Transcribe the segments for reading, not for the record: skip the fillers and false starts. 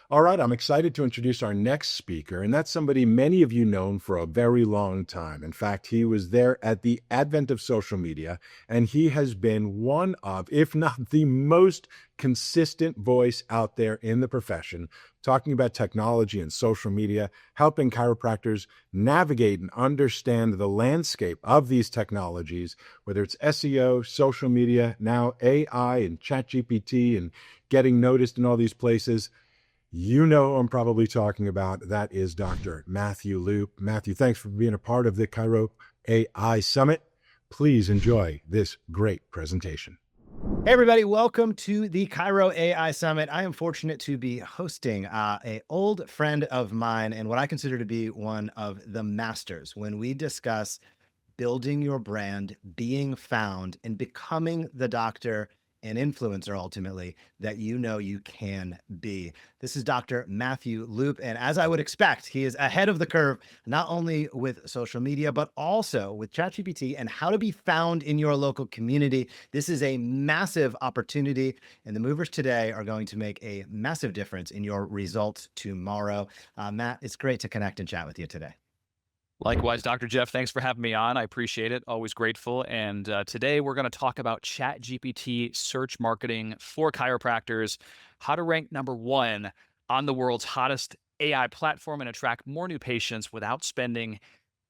All right, I'm excited to introduce our next speaker, and that's somebody many of you known for a very long time. In fact, he was there at the advent of social media, and he has been one of, if not the most consistent voice out there in the profession, talking about technology and social media, helping chiropractors navigate and understand the landscape of these technologies, whether it's SEO, social media, now AI and ChatGPT, and getting noticed in all these places. You know who I'm probably talking about. That is Dr. Matthew Loop. Matthew, thanks for being a part of the Chiro AI Summit. Please enjoy this great presentation. Hey, everybody. Welcome to the Chiro AI Summit. I am fortunate to be hosting a old friend of mine and what I consider to be one of the masters when we discuss building your brand, being found, and becoming the doctor and influencer ultimately that you know you can be. This is Dr. Matthew Loop. And as I would expect, he is ahead of the curve, not only with social media, but also with ChatGPT and how to be found in your local community. This is a massive opportunity, and the movers today are going to make a massive difference in your results tomorrow. Matt, it's great to connect and chat with you today. Likewise, Dr. Jeff, thanks for having me on. I appreciate it. Always grateful. And today we're going to talk about ChatGPT search marketing for chiropractors, how to rank #1 on the world's hottest AI platform and attract more new patients without spending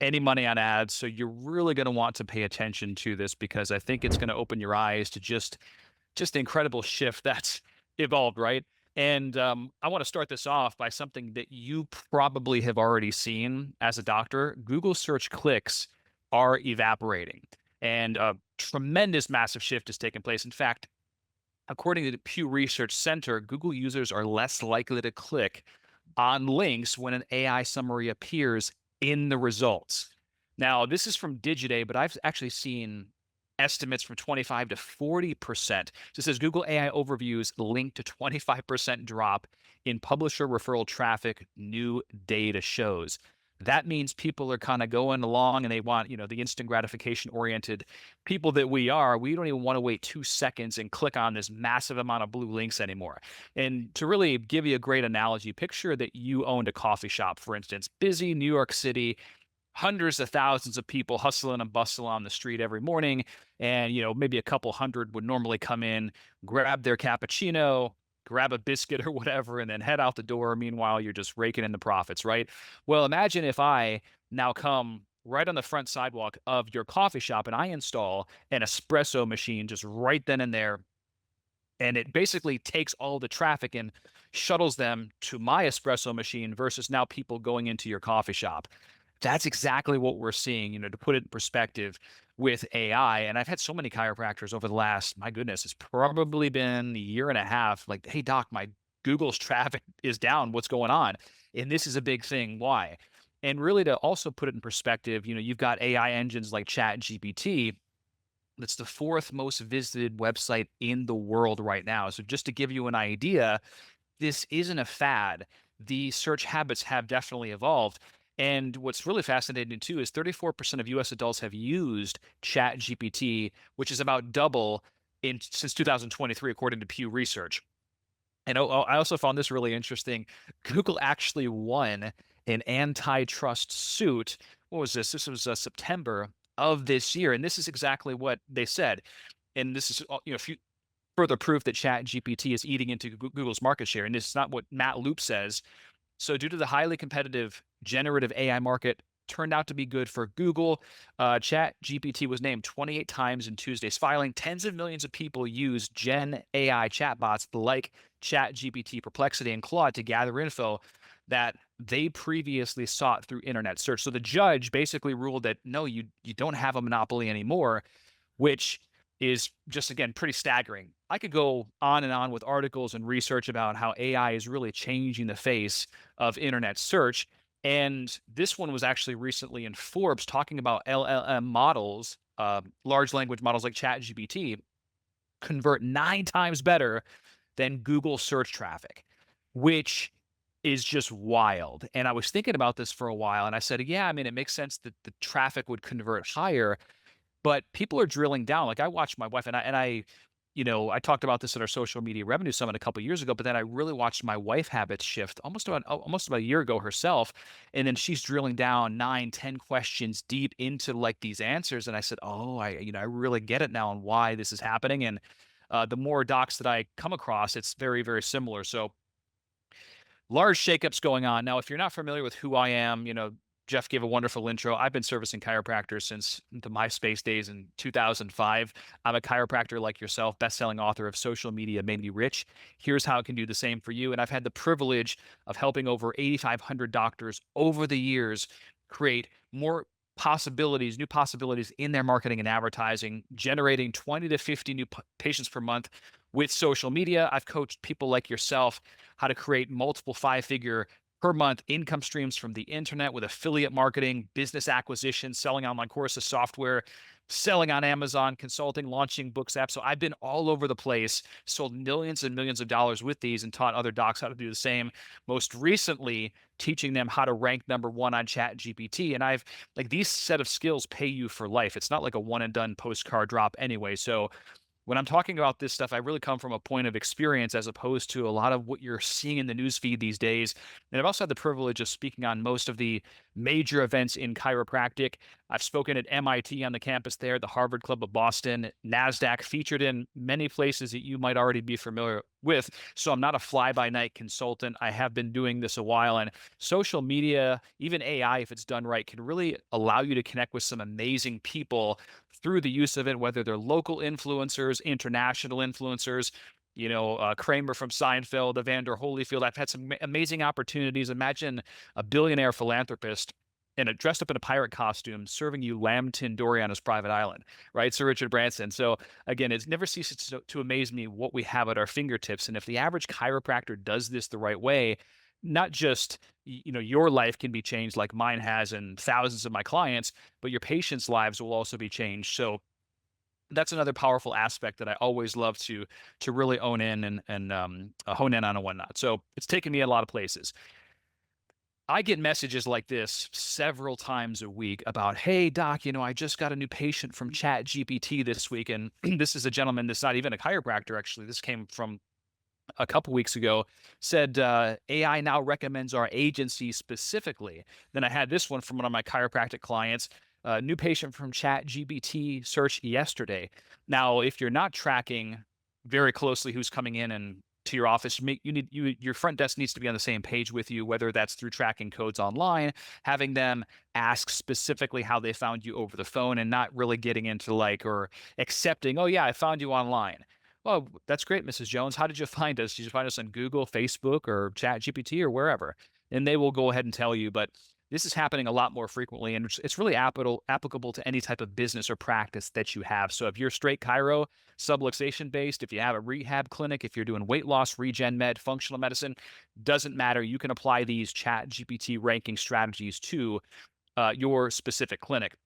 any money on ads. So you're really going to want to pay attention to this because I think it's going to open your eyes to just the incredible shift that's evolved, right? And I want to start this off by something that you probably have already seen as a doctor. Google search clicks are evaporating, and a tremendous, massive shift has taken place. In fact, according to the Pew Research Center, Google users are less likely to click on links when an AI summary appears in the results. Now, this is from Digiday, but I've actually seen estimates from 25 to 40%. So it says Google AI overviews link to 25% drop in publisher referral traffic, new data shows. That means people are kind of going along and they want, the instant gratification oriented people that we are. We don't even want to wait 2 seconds and click on this massive amount of blue links anymore. And to really give you a great analogy, picture that you owned a coffee shop, for instance, busy New York City, hundreds of thousands of people hustling and bustling on the street every morning. And, maybe a couple hundred would normally come in, grab their cappuccino, grab a biscuit or whatever, and then head out the door. Meanwhile, you're just raking in the profits, right? Well, imagine if I now come right on the front sidewalk of your coffee shop and I install an espresso machine just right then and there. And it basically takes all the traffic and shuttles them to my espresso machine versus now people going into your coffee shop. That's exactly what we're seeing, to put it in perspective with AI. And I've had so many chiropractors over the last, my goodness, it's probably been a year and a half. Like, hey, doc, my Google's traffic is down. What's going on? And this is a big thing. Why? And really, to also put it in perspective, you've got AI engines like ChatGPT. That's the fourth most visited website in the world right now. So just to give you an idea, this isn't a fad. The search habits have definitely evolved. And what's really fascinating too is 34% of US adults have used ChatGPT, which is about double since 2023, according to Pew Research. And I also found this really interesting. Google actually won an antitrust suit. What was this? This was September of this year. And this is exactly what they said. And this is, further proof that ChatGPT is eating into Google's market share. And this is not what Matt Loop says. So due to the highly competitive generative AI market turned out to be good for Google, ChatGPT was named 28 times in Tuesday's filing. Tens of millions of people use Gen AI chatbots like ChatGPT, Perplexity, and Claude to gather info that they previously sought through internet search. So the judge basically ruled that, no, you don't have a monopoly anymore, which is just, again, pretty staggering. I could go on and on with articles and research about how AI is really changing the face of internet search. And this one was actually recently in Forbes talking about LLM models, large language models like ChatGPT, convert 9 times better than Google search traffic, which is just wild. And I was thinking about this for a while, and I said, yeah, I mean, it makes sense that the traffic would convert higher, but people are drilling down. Like, I watch my wife, and I I talked about this at our social media revenue summit a couple years ago, but then I really watched my wife habits shift almost about a year ago herself. And then she's drilling down 9, 10 questions deep into like these answers. And I said, oh, I really get it now and why this is happening. And the more docs that I come across, it's very, very similar. So large shakeups going on. Now, if you're not familiar with who I am, Jeff gave a wonderful intro. I've been servicing chiropractors since the MySpace days in 2005. I'm a chiropractor like yourself, best-selling author of Social Media Made Me Rich. Here's how it can do the same for you. And I've had the privilege of helping over 8,500 doctors over the years create more possibilities, new possibilities in their marketing and advertising, generating 20 to 50 new patients per month with social media. I've coached people like yourself how to create multiple five-figure per month income streams from the internet with affiliate marketing, business acquisition, selling online courses, software, selling on Amazon, consulting, launching books, apps. So I've been all over the place, sold millions and millions of dollars with these and taught other docs how to do the same. Most recently, teaching them how to rank number one on ChatGPT. And I've like these set of skills pay you for life. It's not like a one and done postcard drop anyway. So when I'm talking about this stuff, I really come from a point of experience as opposed to a lot of what you're seeing in the news feed these days. And I've also had the privilege of speaking on most of the major events in chiropractic. I've spoken at MIT on the campus there, the Harvard Club of Boston, NASDAQ, featured in many places that you might already be familiar with. So I'm not a fly-by-night consultant. I have been doing this a while, and social media, even AI, if it's done right, can really allow you to connect with some amazing people through the use of it, whether they're local influencers, international influencers, Kramer from Seinfeld, Evander Holyfield. I've had some amazing opportunities. Imagine a billionaire philanthropist dressed up in a pirate costume serving you lamb tandoori on his private island, right? Sir Richard Branson. So again, it never ceases to amaze me what we have at our fingertips. And if the average chiropractor does this the right way, not just your life can be changed like mine has and thousands of my clients, but your patients' lives will also be changed. So that's another powerful aspect that I always love to really own in and hone in on and whatnot. So it's taken me a lot of places. I get messages like this several times a week about, hey, doc, I just got a new patient from ChatGPT this week. And this is a gentleman that's not even a chiropractor, actually. This came from a couple weeks ago, said AI now recommends our agency specifically. Then I had this one from one of my chiropractic clients, new patient from ChatGPT search yesterday. Now, if you're not tracking very closely who's coming in and to your office, your front desk needs to be on the same page with you, whether that's through tracking codes online, having them ask specifically how they found you over the phone, and not really getting into or accepting, oh yeah, I found you online. Well, that's great, Mrs. Jones. How did you find us? Did you find us on Google, Facebook, or ChatGPT, or wherever? And they will go ahead and tell you. But this is happening a lot more frequently, and it's really applicable to any type of business or practice that you have. So if you're straight chiro, subluxation based, if you have a rehab clinic, if you're doing weight loss, regen med, functional medicine, doesn't matter. You can apply these ChatGPT ranking strategies to your specific clinic.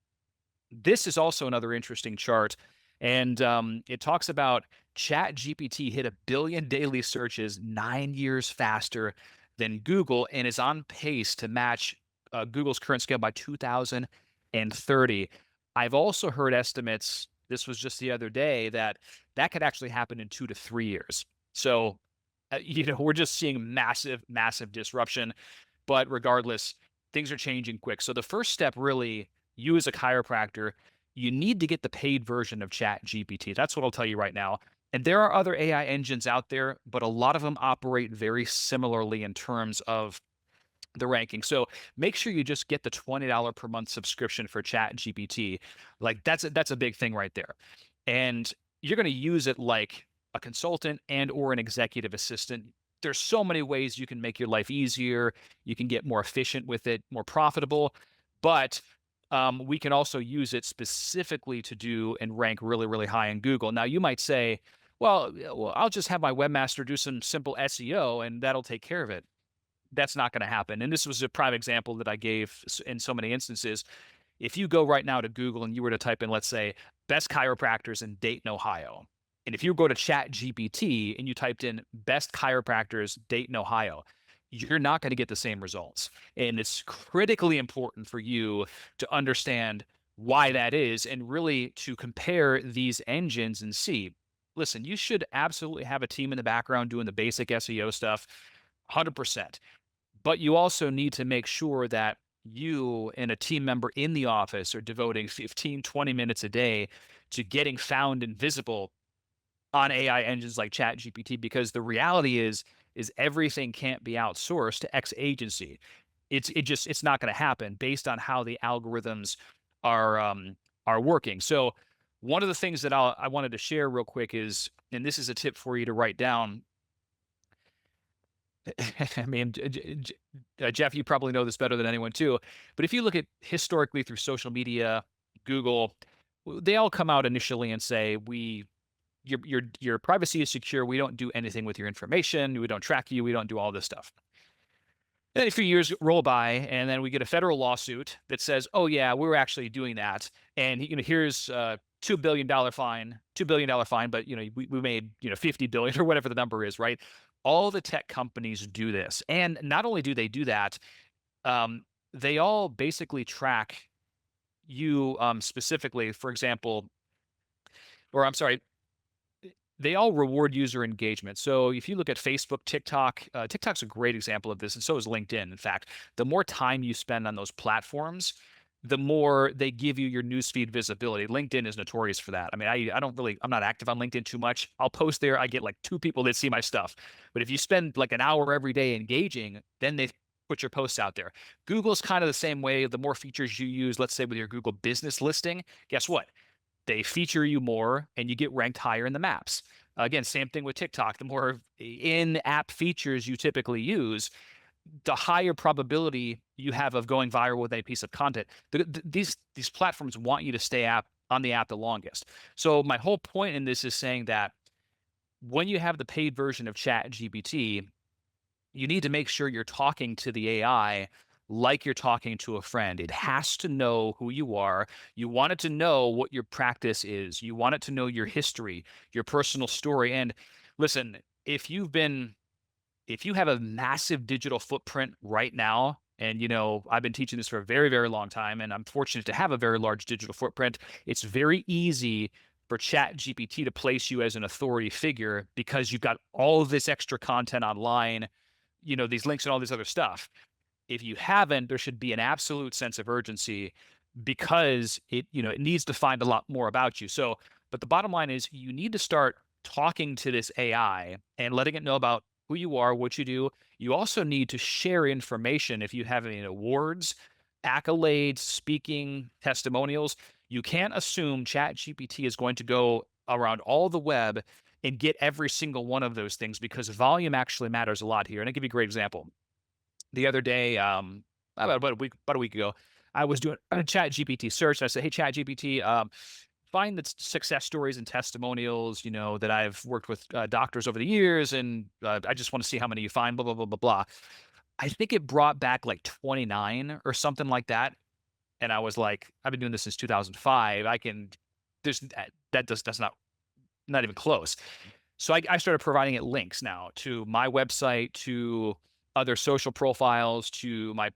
This is also another interesting chart, and it talks about ChatGPT hit 1 billion daily searches 9 years faster than Google and is on pace to match Google's current scale by 2030. I've also heard estimates, this was just the other day, that could actually happen in 2 to 3 years. So, we're just seeing massive, massive disruption. But regardless, things are changing quick. So the first step, really, you as a chiropractor, you need to get the paid version of ChatGPT. That's what I'll tell you right now. And there are other AI engines out there, but a lot of them operate very similarly in terms of the ranking. So make sure you just get the $20 per month subscription for ChatGPT. Like that's a big thing right there. And you're going to use it like a consultant and or an executive assistant. There's so many ways you can make your life easier. You can get more efficient with it, more profitable. But we can also use it specifically to do and rank really, really high in Google. Now, you might say, well, I'll just have my webmaster do some simple SEO and that'll take care of it. That's not going to happen. And this was a prime example that I gave in so many instances. If you go right now to Google and you were to type in, let's say, best chiropractors in Dayton, Ohio, and if you go to ChatGPT and you typed in best chiropractors, Dayton, Ohio, you're not going to get the same results. And it's critically important for you to understand why that is and really to compare these engines and see. listen, you should absolutely have a team in the background doing the basic SEO stuff, 100%. But you also need to make sure that you and a team member in the office are devoting 15, 20 minutes a day to getting found and visible on AI engines like ChatGPT, because the reality is everything can't be outsourced to X agency. It's not going to happen based on how the algorithms are working. So one of the things that I wanted to share real quick is, and this is a tip for you to write down. I mean, Jeff, you probably know this better than anyone too. But if you look at historically through social media, Google, they all come out initially and say, your privacy is secure. We don't do anything with your information. We don't track you. We don't do all this stuff. Then a few years roll by, and then we get a federal lawsuit that says, "Oh yeah, we're actually doing that, and here's a $2 billion fine, $2 billion fine, but we made 50 billion or whatever the number is, right?" All the tech companies do this, and not only do they do that, um, they all basically track you specifically. For example, or I'm sorry, they all reward user engagement. So if you look at Facebook, TikTok, TikTok's a great example of this, and so is LinkedIn. In fact, the more time you spend on those platforms, the more they give you your newsfeed visibility. LinkedIn is notorious for that. I mean, I'm not active on LinkedIn too much. I'll post there. I get like 2 people that see my stuff. But if you spend like an hour every day engaging, then they put your posts out there. Google's kind of the same way. The more features you use, let's say with your Google business listing, guess what? They feature you more and you get ranked higher in the maps. Again, same thing with TikTok. The more in-app features you typically use, the higher probability you have of going viral with a piece of content. These platforms want you to stay on the app the longest. So my whole point in this is saying that when you have the paid version of ChatGPT, you need to make sure you're talking to the AI like you're talking to a friend. It has to know who you are. You want it to know what your practice is. You want it to know your history, your personal story. And listen, if you have a massive digital footprint right now, and I've been teaching this for a very, very long time, and I'm fortunate to have a very large digital footprint, it's very easy for Chat GPT to place you as an authority figure because you've got all of this extra content online, these links and all this other stuff. If you haven't, there should be an absolute sense of urgency because it needs to find a lot more about you. So, but the bottom line is you need to start talking to this AI and letting it know about who you are, what you do. You also need to share information if you have any awards, accolades, speaking, testimonials. You can't assume ChatGPT is going to go around all the web and get every single one of those things, because volume actually matters a lot here. And I'll give you a great example. The other day, about a week ago, I was doing a Chat GPT search. And I said, "Hey, Chat GPT, find the success stories and testimonials, that I've worked with doctors over the years, and I just want to see how many you find." Blah blah blah blah blah. I think it brought back like 29 or something like that, and I was like, "I've been doing this since 2005. I can." There's that's not even close. So I started providing it links now to my website, to other social profiles, to my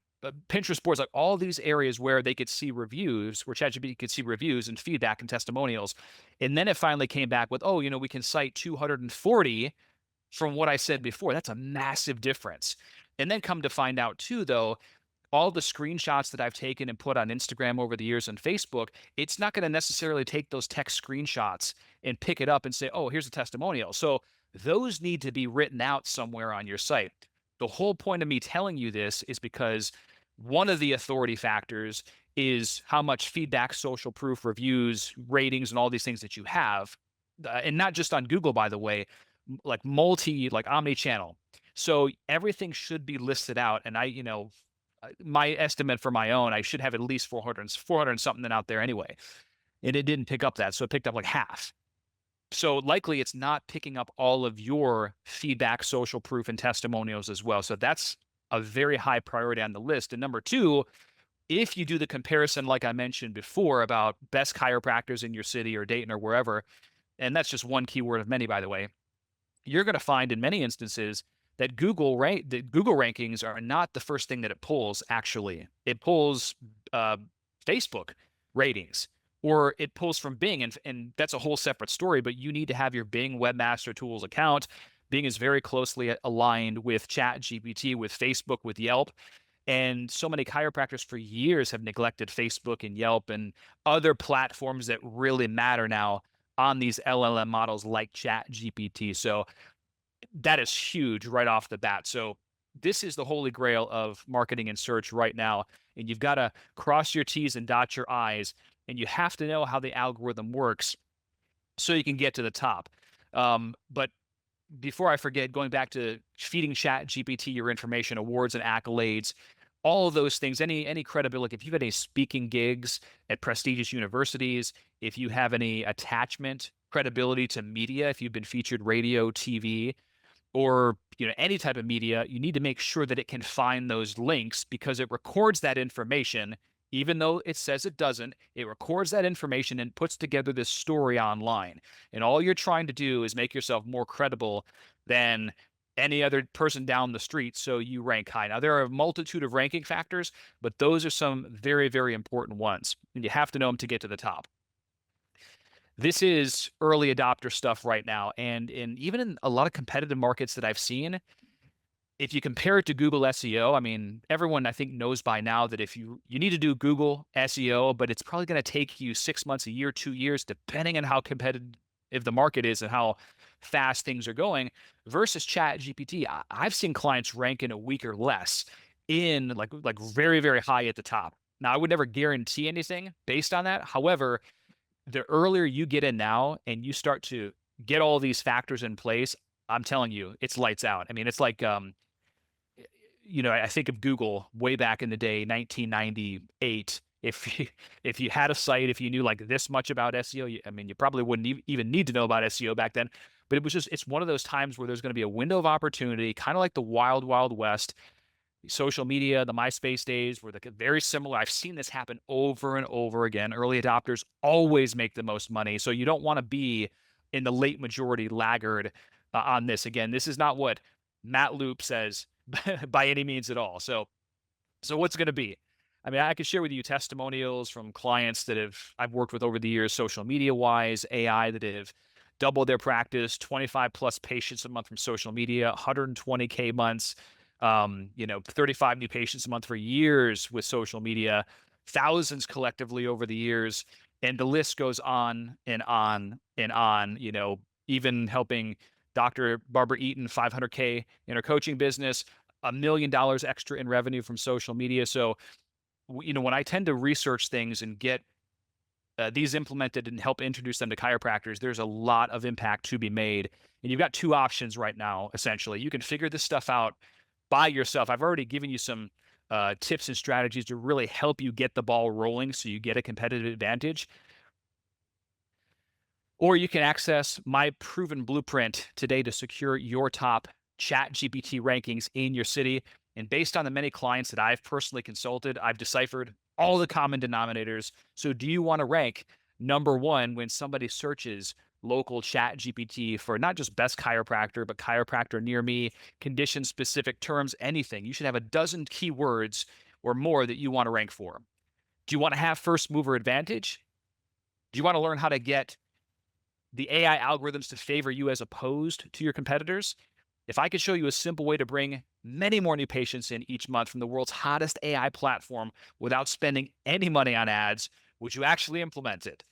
Pinterest boards, like all these areas where they could see reviews, where ChatGPT could see reviews and feedback and testimonials. And then it finally came back with, "Oh, we can cite 240 from what I said before." That's a massive difference. And then come to find out too, though, all the screenshots that I've taken and put on Instagram over the years and Facebook, it's not going to necessarily take those text screenshots and pick it up and say, "Oh, here's a testimonial." So those need to be written out somewhere on your site. The whole point of me telling you this is because one of the authority factors is how much feedback, social proof, reviews, ratings, and all these things that you have. And not just on Google, by the way, like omni-channel. So everything should be listed out. And my estimate for my own, I should have at least 400 something out there anyway. And it didn't pick up that. So it picked up like half. So likely it's not picking up all of your feedback, social proof, and testimonials as well. So that's a very high priority on the list. And number two, if you do the comparison, like I mentioned before, about best chiropractors in your city or Dayton or wherever, and that's just one keyword of many, by the way, you're going to find in many instances that the Google rankings are not the first thing that it pulls. Actually, it pulls Facebook ratings, or it pulls from Bing, and that's a whole separate story, but you need to have your Bing Webmaster Tools account. Bing is very closely aligned with ChatGPT, with Facebook, with Yelp. And so many chiropractors for years have neglected Facebook and Yelp and other platforms that really matter now on these LLM models like ChatGPT. So that is huge right off the bat. So this is the holy grail of marketing and search right now. And you've got to cross your T's and dot your I's, and you have to know how the algorithm works so you can get to the top. But before I forget, going back to feeding Chat GPT your information, awards and accolades, all of those things, any credibility, if you've had any speaking gigs at prestigious universities, if you have any attachment credibility to media, if you've been featured radio, TV, or any type of media, you need to make sure that it can find those links because it records that information. Even though it says it doesn't, it records that information and puts together this story online. And all you're trying to do is make yourself more credible than any other person down the street so you rank high. Now, there are a multitude of ranking factors, but those are some very, very important ones. And you have to know them to get to the top. This is early adopter stuff right now. And even in a lot of competitive markets that I've seen, if you compare it to Google SEO, I mean, everyone I think knows by now that if you need to do Google SEO, but it's probably going to take you 6 months, a year, 2 years, depending on how competitive the market is and how fast things are going, versus Chat GPT. I've seen clients rank in a week or less in like very, very high at the top. Now, I would never guarantee anything based on that. However, the earlier you get in now and you start to get all these factors in place, I'm telling you, it's lights out. I mean, it's like, I think of Google way back in the day, 1998. If you had a site, if you knew like this much about SEO, I mean, you probably wouldn't even need to know about SEO back then. But it's one of those times where there's going to be a window of opportunity, kind of like the wild, wild west. Social media, the MySpace days were very similar. I've seen this happen over and over again. Early adopters always make the most money. So you don't want to be in the late majority laggard on this. Again, this is not what Matt Loop says by any means at all. So what's it going to be? I mean, I could share with you testimonials from clients that I've worked with over the years, social media wise, AI that have doubled their practice, 25 plus patients a month from social media, 120K months, 35 new patients a month for years with social media, thousands collectively over the years. And the list goes on and on and on, even helping Dr. Barbara Eaton, 500K in her coaching business, $1 million extra in revenue from social media. So, when I tend to research things and get these implemented and help introduce them to chiropractors, there's a lot of impact to be made. And you've got two options right now, essentially. You can figure this stuff out by yourself. I've already given you some tips and strategies to really help you get the ball rolling so you get a competitive advantage. Or you can access my proven blueprint today to secure your top ChatGPT rankings in your city. And based on the many clients that I've personally consulted, I've deciphered all the common denominators. So do you want to rank number one when somebody searches local ChatGPT for not just best chiropractor, but chiropractor near me, condition specific terms, anything? You should have a dozen keywords or more that you want to rank for. Do you want to have first mover advantage? Do you want to learn how to get the AI algorithms to favor you as opposed to your competitors? If I could show you a simple way to bring many more new patients in each month from the world's hottest AI platform without spending any money on ads, would you actually implement it?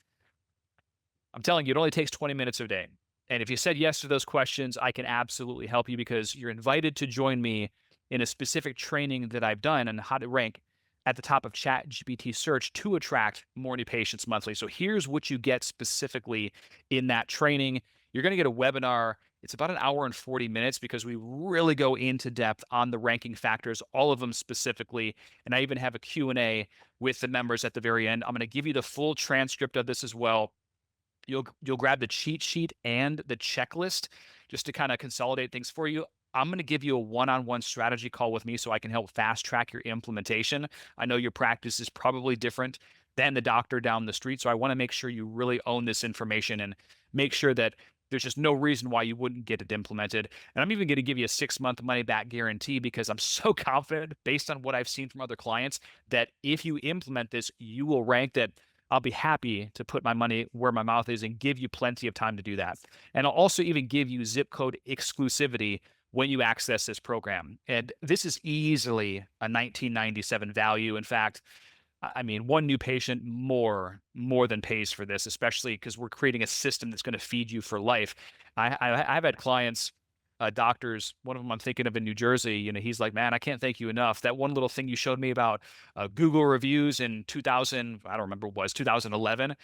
I'm telling you, it only takes 20 minutes a day. And if you said yes to those questions, I can absolutely help you because you're invited to join me in a specific training that I've done on how to rank at the top of ChatGPT search to attract more new patients monthly. So here's what you get specifically in that training. You're going to get a webinar. It's about an hour and 40 minutes because we really go into depth on the ranking factors, all of them specifically. And I even have a Q&A with the members at the very end. I'm going to give you the full transcript of this as well. You'll grab the cheat sheet and the checklist just to kind of consolidate things for you. I'm going to give you a one-on-one strategy call with me so I can help fast track your implementation. I know your practice is probably different than the doctor down the street, so I want to make sure you really own this information and make sure that there's just no reason why you wouldn't get it implemented. And I'm even going to give you a 6-month money-back guarantee because I'm so confident, based on what I've seen from other clients, that if you implement this, you will rank that I'll be happy to put my money where my mouth is and give you plenty of time to do that. And I'll also even give you zip code exclusivity when you access this program. And this is easily a 1997 value. In fact, I mean, one new patient more than pays for this, especially because we're creating a system that's going to feed you for life. I've had clients, doctors. One of them I'm thinking of in New Jersey. He's like, "Man, I can't thank you enough. That one little thing you showed me about Google reviews in 2000, I don't remember what it was, 2011.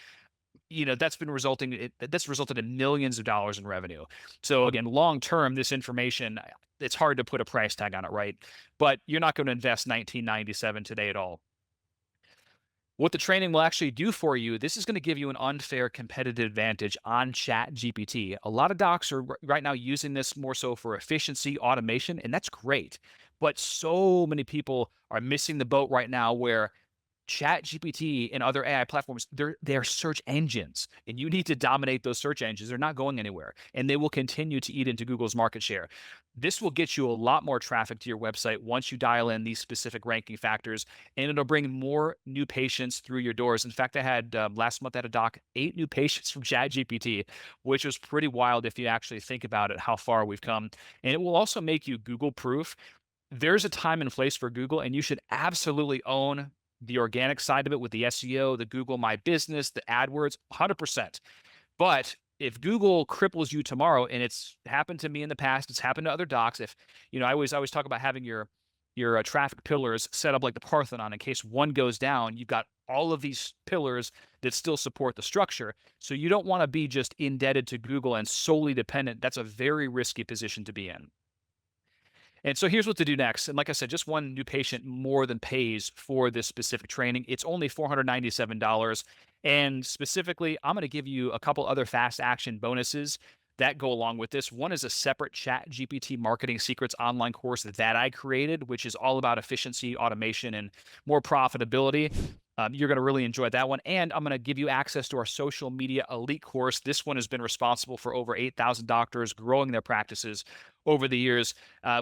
That's resulted in millions of dollars in revenue. So again, long term, this information, it's hard to put a price tag on it, right? But you're not going to invest 1997 today at all. What the training will actually do for you, this is going to give you an unfair competitive advantage on ChatGPT. A lot of docs are right now using this more so for efficiency, automation, and that's great. But so many people are missing the boat right now where ChatGPT and other AI platforms, they're search engines, and you need to dominate those search engines. They're not going anywhere, and they will continue to eat into Google's market share. This will get you a lot more traffic to your website once you dial in these specific ranking factors, and it'll bring more new patients through your doors. In fact, I had last month at a doc 8 new patients from ChatGPT, which was pretty wild if you actually think about it, how far we've come. And it will also make you Google proof. There's a time and place for Google, and you should absolutely own the organic side of it with the SEO, the Google My Business, the AdWords, 100%. But if Google cripples you tomorrow, and it's happened to me in the past, it's happened to other docs. If I always talk about having your traffic pillars set up like the Parthenon in case one goes down, you've got all of these pillars that still support the structure. So you don't want to be just indebted to Google and solely dependent. That's a very risky position to be in. And so here's what to do next. And like I said, just one new patient more than pays for this specific training. It's only $497. And specifically, I'm going to give you a couple other fast action bonuses that go along with this. One is a separate ChatGPT Marketing Secrets online course that I created, which is all about efficiency, automation, and more profitability. You're going to really enjoy that one. And I'm going to give you access to our social media elite course. This one has been responsible for over 8,000 doctors growing their practices over the years.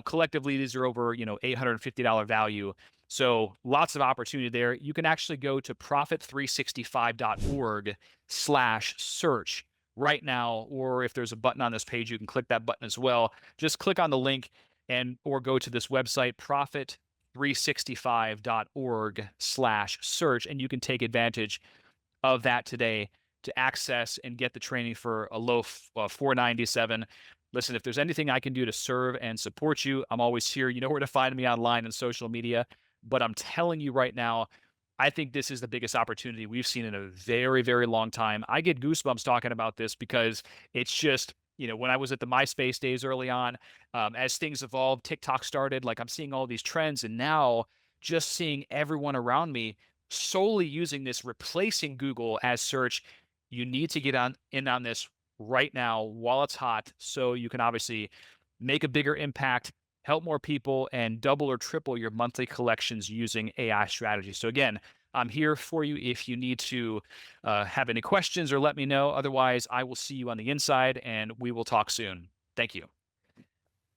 Collectively, these are over, $850 value. So lots of opportunity there. You can actually go to profit365.org/search right now, or if there's a button on this page, you can click that button as well. Just click on the link or go to this website, profit365.org/search, and you can take advantage of that today to access and get the training for a low $497. Listen, if there's anything I can do to serve and support you, I'm always here. You know where to find me online and social media. But I'm telling you right now, I think this is the biggest opportunity we've seen in a very, very long time. I get goosebumps talking about this because it's just, when I was at the MySpace days early on, as things evolved, TikTok started, like I'm seeing all these trends, and now just seeing everyone around me solely using this, replacing Google as search. You need to get in on this right now while it's hot, so you can obviously make a bigger impact, help more people, and double or triple your monthly collections using AI strategies. So again, I'm here for you if you need to have any questions or let me know. Otherwise, I will see you on the inside and we will talk soon. Thank you.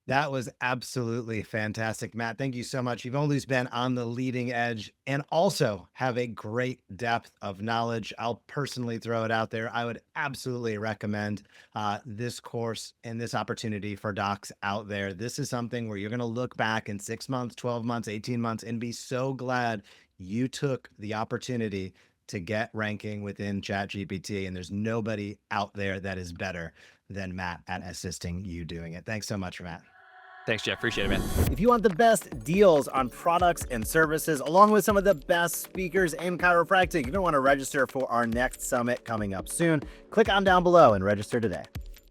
That was absolutely fantastic, Matt. Thank you so much. You've always been on the leading edge and also have a great depth of knowledge. I'll personally throw it out there. I would absolutely recommend this course and this opportunity for docs out there. This is something where you're going to look back in 6 months, 12 months, 18 months, and be so glad you took the opportunity to get ranking within ChatGPT. And there's nobody out there that is better than Matt at assisting you doing it. Thanks so much, Matt. Thanks, Jeff. Appreciate it, man. If you want the best deals on products and services, along with some of the best speakers in chiropractic, you're going to want to register for our next summit coming up soon. Click on down below and register today.